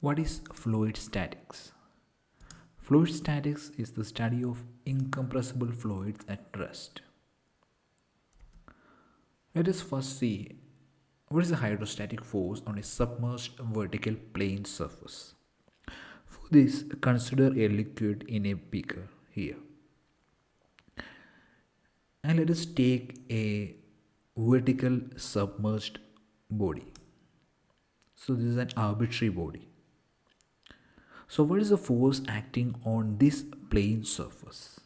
What is fluid statics? Fluid statics is the study of incompressible fluids at rest. Let us first see what is the hydrostatic force on a submerged vertical plane surface. For this, consider a liquid in a beaker here. And let us take a vertical submerged body. So this is an arbitrary body. So what is the force acting on this plane surface?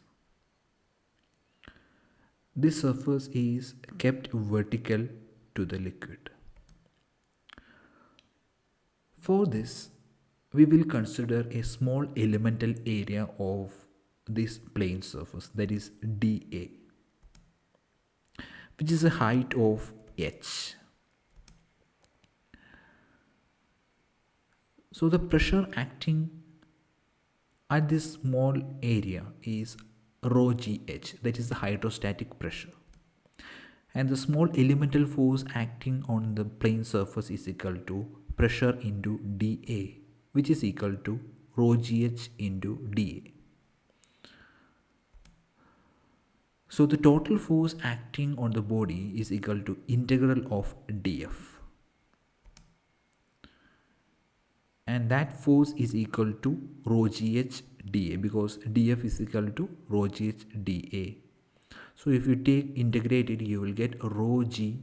This surface is kept vertical to the liquid. For this, we will consider a small elemental area of this plane surface, that is dA, which is a height of h. So the pressure acting at this small area is rho gh, that is the hydrostatic pressure. And the small elemental force acting on the plane surface is equal to pressure into dA, which is equal to rho gh into dA. So the total force acting on the body is equal to integral of dF. And that force is equal to rho gh dA, because dF is equal to rho gh dA. So if you integrate it, you will get rho g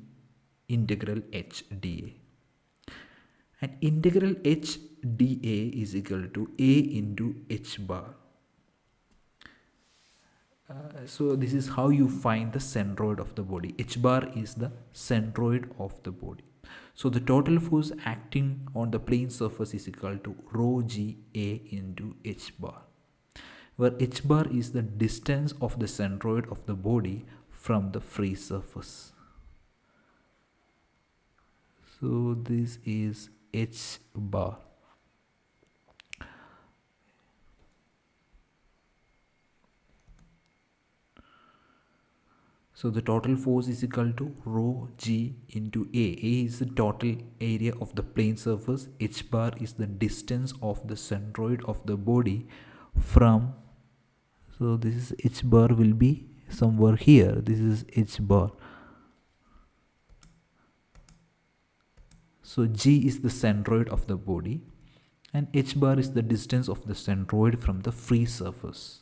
integral h dA. And integral h dA is equal to A into h bar. So this is how you find the centroid of the body. H bar is the centroid of the body. So the total force acting on the plane surface is equal to rho g A into h bar, where h bar is the distance of the centroid of the body from the free surface. So this is h bar. So the total force is equal to rho g into A. A is the total area of the plane surface. H bar is the distance of the centroid of the body from, so this is h bar will be somewhere here. This is h bar. So g is the centroid of the body and h bar is the distance of the centroid from the free surface.